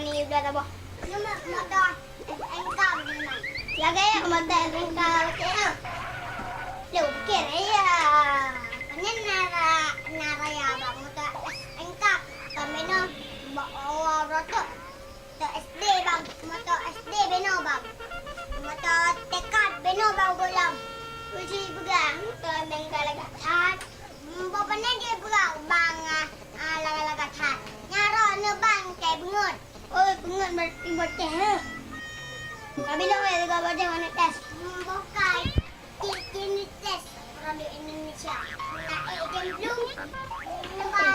ni udah tabo. Nama motor engkau di mana? Lagi mata engkau kaya. Lu kira ya. Kanan nara ya bang motor engkau. Kami no bawa roto. Motor SD bang, motor SD beno bang. Motor tekad beno bang gulam. Uji pegang ke engkau lagi. Hat. Bapak ni dia berang bang laga-laga hat. Nyara ne bang kay bungut. Oh, pengen berarti ha. Kami dah ada kau baca mana tes. Bukai kini tes Radio Indonesia. Nak belum. Nampak